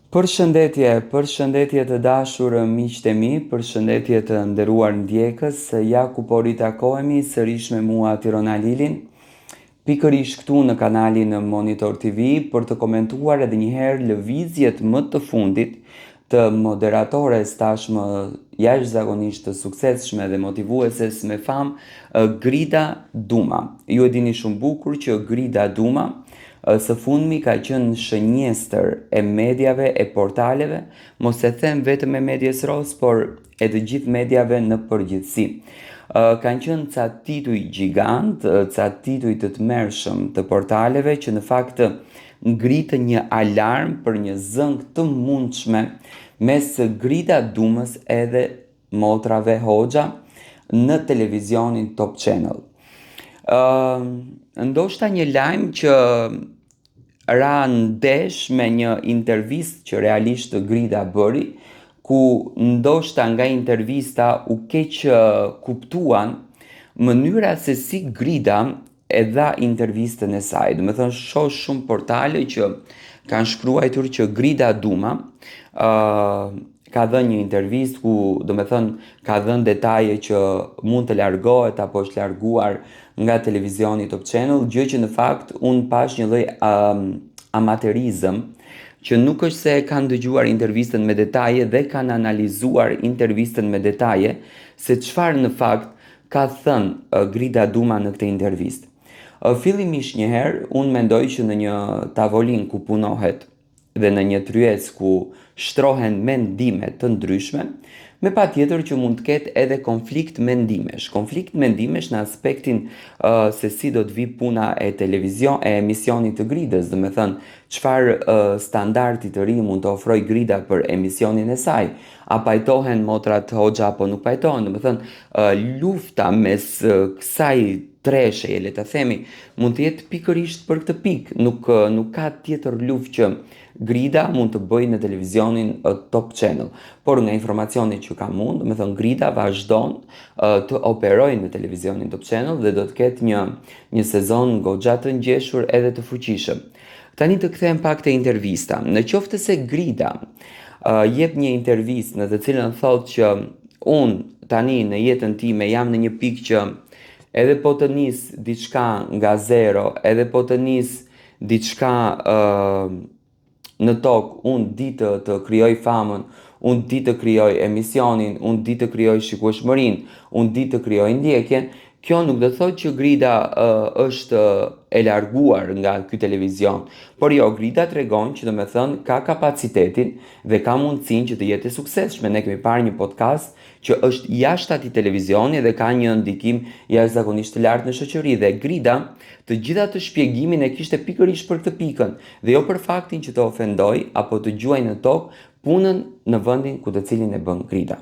Përshëndetje të dashur miqtë e mi, përshëndetje të nderuar ndjekës, ja ku po ritakohemi sërish me mua Tirona Lilin, pikërisht këtu në kanalin Monitor TV për të komentuar edhe njëherë lëvizjet më të fundit të moderatores tashmë jashtëzakonisht të suksesshme dhe motivueses me famë, Grida Duma. Ju e dini shumë bukur që Grida Duma së fundmi ka qenë shënjestër e mediave e portaleve, mos e them vetëm e Medias Ros, por e të gjithë mediave në përgjithësi. Kanë qenë ca tituj gjigant, ca tituj të tmerrshëm të portaleve që në fakt ngritë një alarm për një zënk të mundshme mes Grida Dumës edhe motrave Hoxha në televizionin Top Channel. Ndoshta një lajm që ra ndesh me një intervistë që realisht Grida bëri, ku ndoshta nga intervista u keq kuptuan mënyra se si Grida e dha intervistën e saj. Do me thënë shoh shumë portale që kanë shkruar që Grida Duma ka dhënë një intervistë ku do me thënë ka dhënë detaje që mund të largohet apo është larguar nga televizioni Top Channel, gjë që në fakt unë pash një lloj amaterizëm, që nuk është se kanë dëgjuar intervistën me detaje dhe kanë analizuar intervistën me detaje se çfarë në fakt ka thënë Grida Duma në këtë intervistë. Fillimisht njëherë, unë mendoj që në një tavolin ku punohet dhe në një tryez ku shtrohen mendime të ndryshme, me patjetër që mund të ketë edhe konflikt mendimesh në aspektin se si do të vi puna e emisionit të Gridës, do me thënë çfarë standardi të ri mund të ofroj Grida për emisionin e saj, a pajtohen motrat Hoxha apo nuk pajtohen, do me thënë lufta mes kësaj tresheje, le ta themi, mund të jetë pikërisht për këtë pikë, nuk ka tjetër luftë që Grida mund të bëjë në televizionin Top Channel, por nga informacioni që kam unë, do me thënë Grida vazhdon të operojë në televizionin Top Channel dhe do të ketë një sezon goxha të ngjeshur edhe të fuqishëm. Tani të kthehem pak te intervista. Në qoftë se Grida jep një intervistë në të cilën thotë që unë tani në jetën time jam në një pikë që edhe po të nis diçka nga zero, edhe po të nis diçka në tokë, unë di të krijoj famën, unë di të krijoj emisionin, unë di të krijoj shikueshmërinë, unë di të krijoj ndjekjen. Kjo nuk do thotë që Grida është e larguar nga ky televizion, por jo, Grida tregon që do me thënë ka kapacitetin dhe ka mundësinë që të jetë e suksesshme. Ne kemi parë një podcast që është jashtë atij televizioni dhe ka një ndikim jashtëzakonisht të lartë në shoqëri, dhe Grida të gjitha të shpjegimin e kishte pikërisht për këtë pikën dhe jo për faktin që të ofendoj apo të gjuaj në tokë punën në vendin ku të cilin e bën Grida.